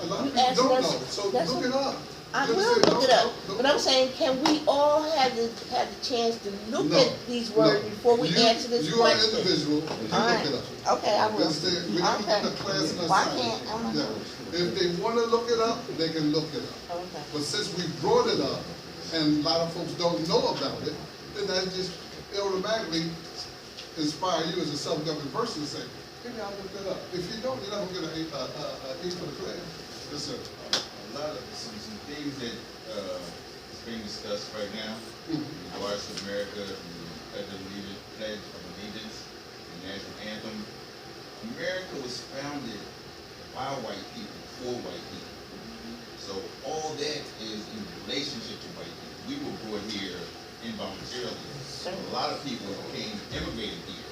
A lot You of people asked don't us- know, so that's look what- it up. I Just will say, look it up, no, but I'm saying, can we all have the chance to look No, at these words no. before we answer this You are an question? individual, you All look right. it up. Okay, I will. Understand? We're not Okay. in a class and Why assignment. can't, I'm Yeah. not. If they wanna look it up, they can look it up. Okay. But since we brought it up, and a lot of folks don't know about it, then that just automatically inspire you as a self-governing person to say, maybe I'll look that up. If you don't, you're not gonna get a E for the class. Yes, sir. A lot of some things that is being discussed right now in regards to America, the pledge of allegiance, the national anthem. America was founded by white people for white people. So all that is in relationship to white people. We were brought here involuntarily. A lot of people immigrated here.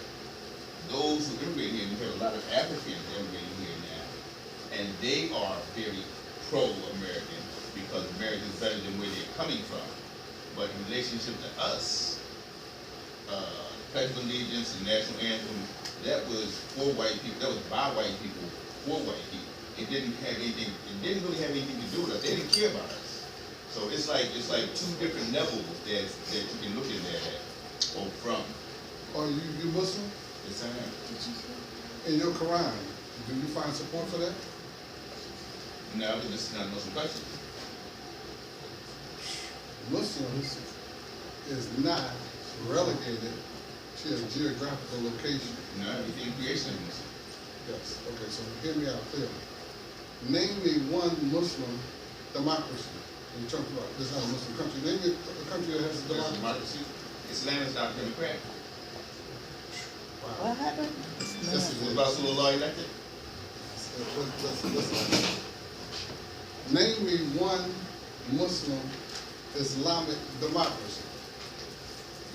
Those who immigrated here, we have a lot of Africans immigrating here now, and they are very pro-American because America is better than where they're coming from. But in relationship to us, Pledge of Allegiance and National Anthem, that was for white people, that was by white people, for white people. It didn't really have anything to do with us. They didn't care about us. So it's like two different levels that you can look at that at, or from. Are you Muslim? Yes, I am. In your Quran, do you find support for that? No, but this is not a Muslim question. Muslims is not relegated to a geographical location. No, everything creation is Muslim. Yes, okay, so hear me out clearly. Name me one Muslim democracy. You're talking about, this is not a Muslim country. Name me a country that has a There's democracy. democracy. Islam is not democratic. What happened? This is Was it. Rasulullah elected? Listen. Name me one Muslim Islamic democracy.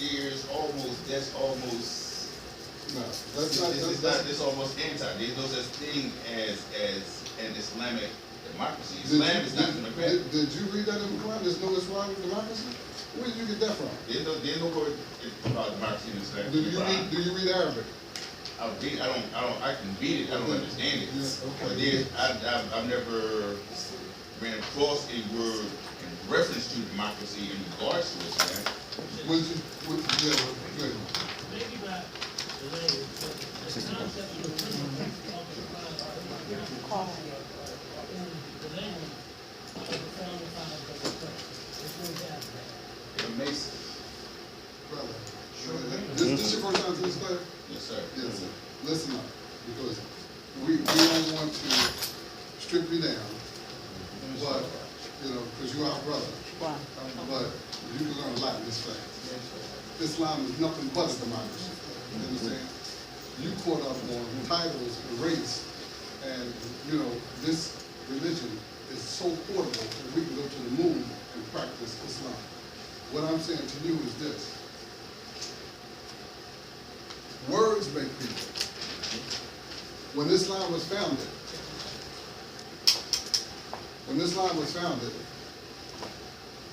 That's almost. No, that's not. It's almost anti. There's no such thing as an Islamic democracy. Islam is not democratic. Did you read that in the Quran? There's no Islamic democracy? Where did you get that from? There's no word about democracy in Islam. Do you read Arabic? I can read it. I don't understand it. Yeah, But okay. I've never ran across a word in reference to democracy in regards to Islam. Good. Maybe not the language, but the concept of the language of the founding fathers of the country. It's really happening. It makes. Brother, this is your first time to this class? Yes, sir. Yes, sir. Listen up, because we don't want to strip you down, but, because you're our brother. Wow. But you can learn a lot in this class. Islam is nothing but a democracy. You understand? You caught up on titles and race, and this religion is so portable that we can go to the moon and practice Islam. What I'm saying to you is this: words make people. When Islam was founded,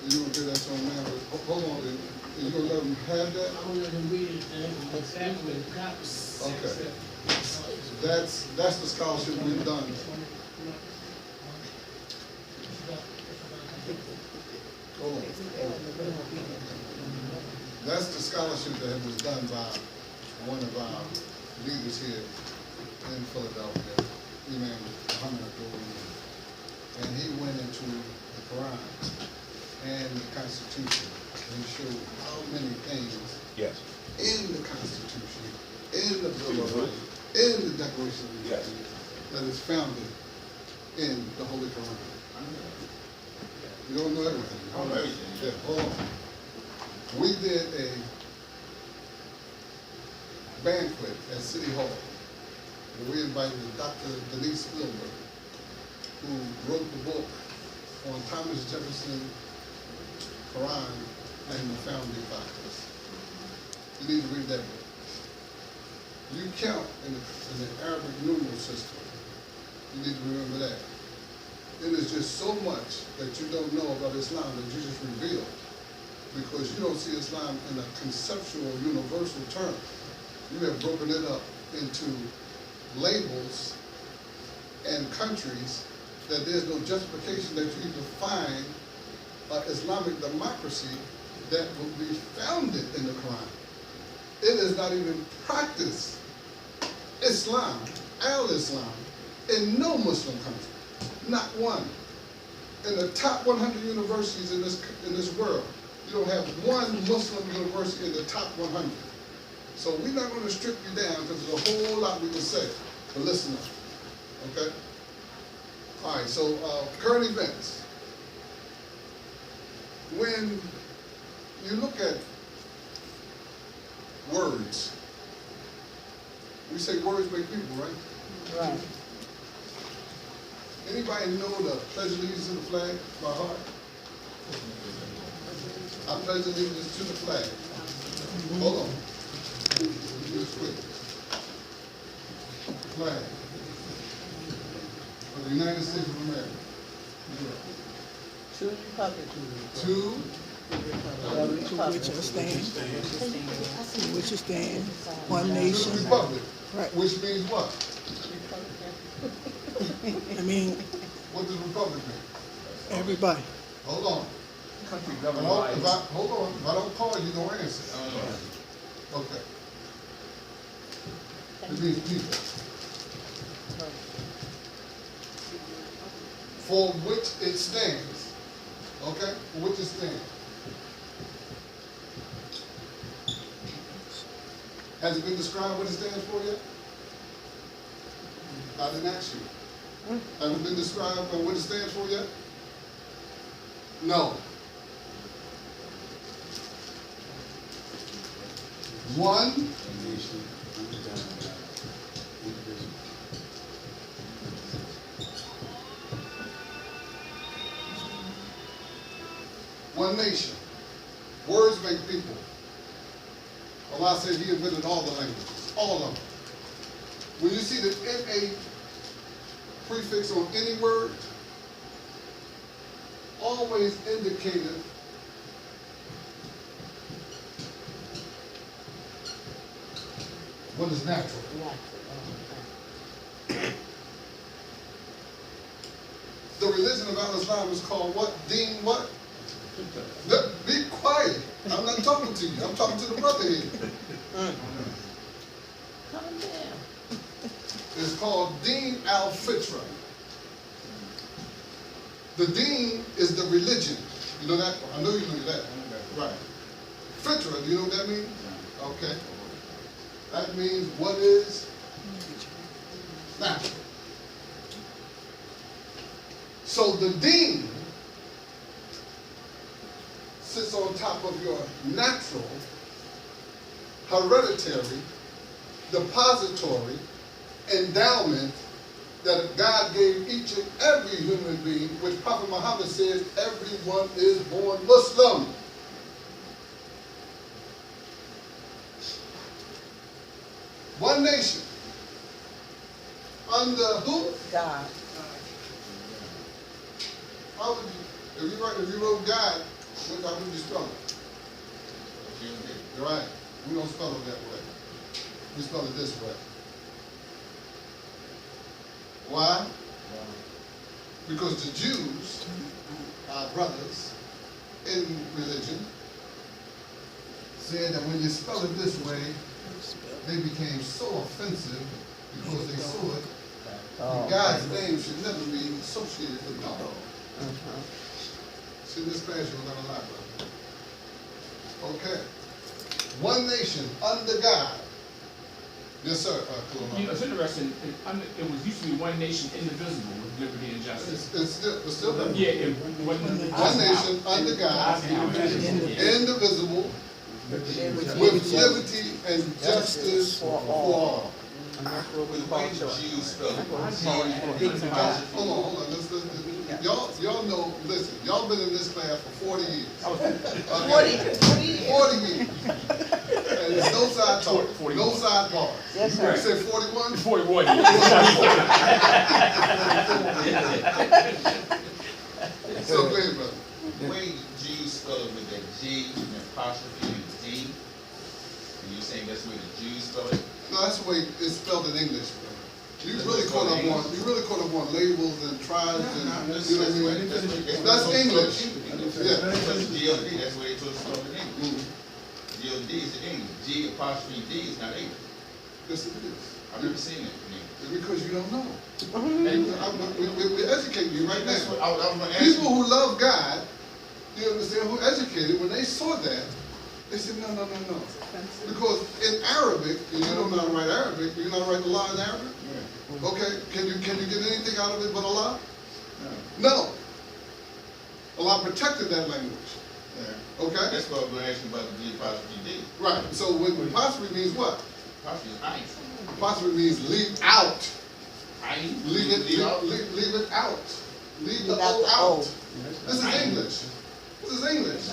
you gonna get that song now? Hold on, you gonna let them have that? I'm gonna let him read it, and exactly what the copy. Okay. That's the scholarship we've done. Hold on. That's the scholarship that was done by one of our leaders here in Philadelphia, Imam Muhammad Abdul. And he went into the Quran and the Constitution and showed how many things in the Constitution, in the Bill of Rights, in the Declaration of Independence, that is founded in the Holy Quran. You don't know everything. I don't know everything. Yeah, hold on. We did a banquet at City Hall, where we invited Dr. Denise Spielberg, who wrote the book on Thomas Jefferson, Quran, and the Founding Fathers. You need to read that book. You count in the Arabic numeral system. You need to remember that. It is just so much that you don't know about Islam that you just revealed, because you don't see Islam in a conceptual, universal term. You have broken it up into labels and countries that there's no justification that you even find an Islamic democracy that will be founded in the Quran. It is not even practiced Islam, al-Islam, in no Muslim country. Not one. In the top 100 universities in this world, you don't have one Muslim university in the top 100. So we're not going to strip you down because there's a whole lot we can say. But listen up, okay? All right, so current events. When you look at words, we say words make people, right? Right. Anybody know the Pledge of Allegiance to the flag by heart? I pledge allegiance to the flag. Hold on. Do this quick. Flag of the United States of America. To the republic. To which it stands. Which it stands. One the nation. republic, Right. which means what? I mean, What does republic mean? everybody. Hold on. Country If governed I, by. hold on. If I don't call you, don't answer. Okay. It means people. For which it stands. Okay? For which it stands. Has it been described what it stands for yet? I didn't ask you. Has it been described what it stands for yet? No. One. One nation. Words make people. Allah said He invented all the languages, all of them. When you see the NA prefix on any word, always indicated what is natural. The religion of Al-Islam is called what? Deen what? Be quiet. I'm not talking to you. I'm talking to the brother here. Calm down. It's called Deen al-Fitra. The Deen is the religion. You know that? I know you know that. Right. Fitra, do you know what that means? Okay. That means what is natural. So the Deen sits on top of your natural, hereditary, depository, endowment that God gave each and every human being, which Prophet Muhammad says everyone is born Muslim. One nation. Under who? God. How would you, if you wrote God, how would you spell it? You're right. We don't spell it that way. We spell it this way. Why? Because the Jews, our brothers in religion, said that when you spell it this way, they became so offensive because they saw it. that God's name should never be associated with God. See, in this class you're going to lie, brother. Okay. One nation under God. Yes, sir. You know, it's interesting. It was used to be one nation, indivisible, with liberty and justice. It's still Yeah, it wasn't. one nation under God, indivisible, with liberty and justice for all. The way the Jews spell it. Hold on. Y'all know, listen, y'all been in this class for 40 years. Okay? 40 years. And there's no side talk, no side bars. Yes, sir. You said 41? 41. So, go ahead, brother. The way the Jews spell it with that G and apostrophe and D, and you're saying that's the way the Jews spell it? No, that's the way it's spelled in English, brother. You really caught up on labels and tribes and, you know what I mean? That's English. Yeah. Because DOD, that's where they took it from in English. DOD is the English. G apostrophe D is not English. Yes, it is. I've never seen it in English. It's because you don't know. And We're educating you right that's now. what I was going to ask People you. who love God, you understand, who educated, when they saw that, they said, no. Because in Arabic, and you don't know how to write Arabic, you know how to write Allah in Arabic? Yeah. Okay, can you get anything out of it but Allah? No. No. Allah protected that language. Yeah. Okay? That's what I was going to ask you about the G apostrophe D. Right. So when apostrophe means what? Apostrophe is I. Apostrophe means leave out. Leave it out. Leave the O out. This is English. This is English.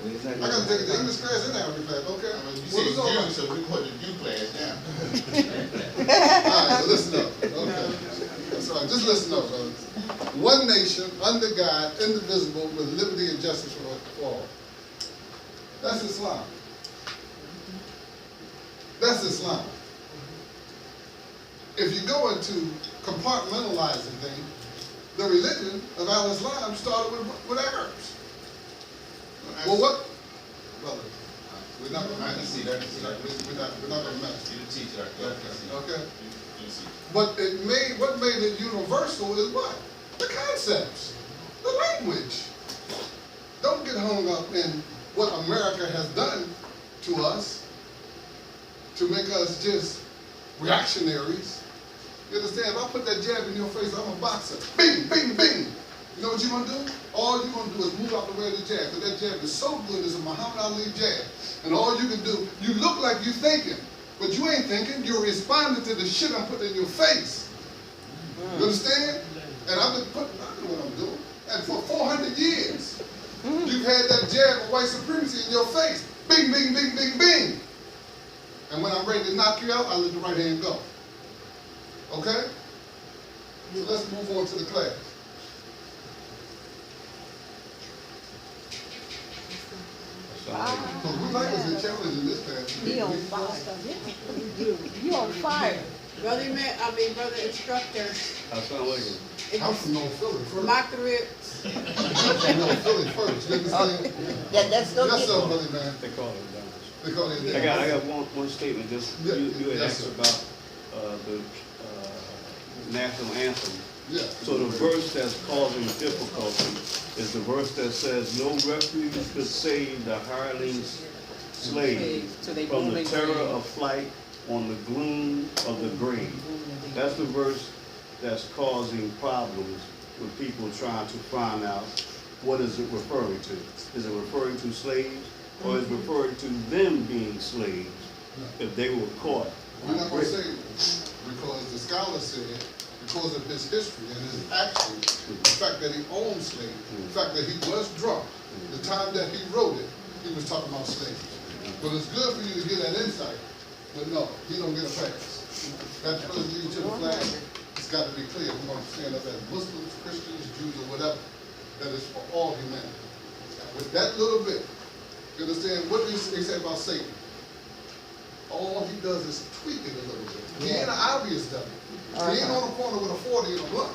I gotta take the English class and Arabic class, okay? You What said is all Jew, right? so we put the Jew class down. Alright, so listen up. Okay. That's all right. Just listen up, brothers. One nation, under God, indivisible, with liberty and justice for all. That's Islam. That's Islam. If you go into compartmentalizing things, the religion of Al-Islam started with Arabs. Well, what? Brother, we're not going to mess. We're not going to mess. You the teacher. Okay. You see. But what made it universal is what? The concepts, the language. Don't get hung up in what America has done to us to make us just reactionaries. You understand? If I put that jab in your face, I'm a boxer. Bing, bing, bing. You know what you're going to do? All you're going to do is move out the way of the jab, because that jab is so good, it's a Muhammad Ali jab. And all you can do, you look like you're thinking, but you ain't thinking, you're responding to the shit I'm putting in your face. You understand? And I've been putting, I know what I'm doing. And for 400 years, you've had that jab of white supremacy in your face. Bing, bing, bing, bing, bing. And when I'm ready to knock you out, I let the right hand go. Okay? So let's move on to the class. We like us a challenge in this class. He on fire. You on fire. Brother instructor, I'm from North Philly first. Makarib, I'm from North Philly first. You understand? That's no Yes, sir, good. brother, man. They call it down. They call it I got one statement. Just Yeah, you had yes, asked sir. about the national anthem. Yeah. So the verse that's causing difficulty is the verse that says, "No refuge could save the hireling slave from the terror of flight on the gloom of the grave." That's the verse that's causing problems with people trying to find out what is it referring to. Is it referring to slaves, or is it referring to them being slaves if they were caught? We're not going to say it because the scholar said, because of his history and his action, the fact that he owned slaves, the fact that he was drunk, the time that he wrote it, he was talking about slaves. But it's good for you to get that insight. But no, he don't get a pass. That first lead to the flag, it's got to be clear. We're going to stand up as Muslims, Christians, Jews, or whatever. That is for all humanity. With that little bit, you understand what he said about Satan? All he does is tweak it a little bit. He ain't an obvious devil. He ain't on the corner with a 40 and a blunt.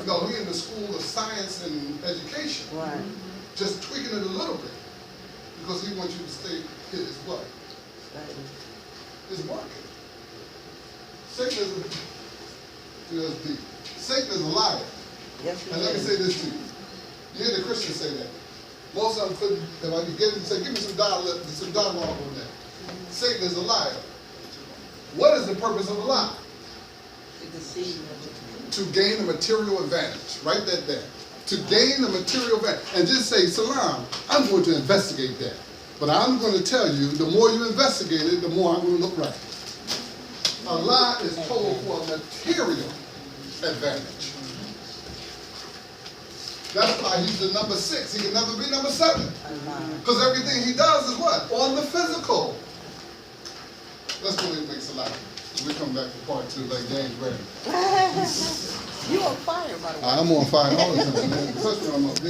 No, he in the school of science and education. Right. Just tweaking it a little bit. Because he wants you to stay his what? His market. Satan is Satan is a liar. Yes, he And let me is. say this to you. You hear the Christians say that. Most of them couldn't, if I could get them to say, give me some dialogue on that. Satan is a liar. What is the purpose of a lie? To deceive. To gain a material advantage. Write that down. To gain a material advantage. And just say, Salam, I'm going to investigate that. But I'm going to tell you, the more you investigate it, the more I'm going to look right. A lie is told for a material advantage. That's why he's the number 6. He can never be number 7. Because everything he does is what? On the physical. Let's go ahead and make Salah. We come back to part 2 like James Brown. You on fire, by the way. I'm on fire all the time, man. Especially when I'm up there.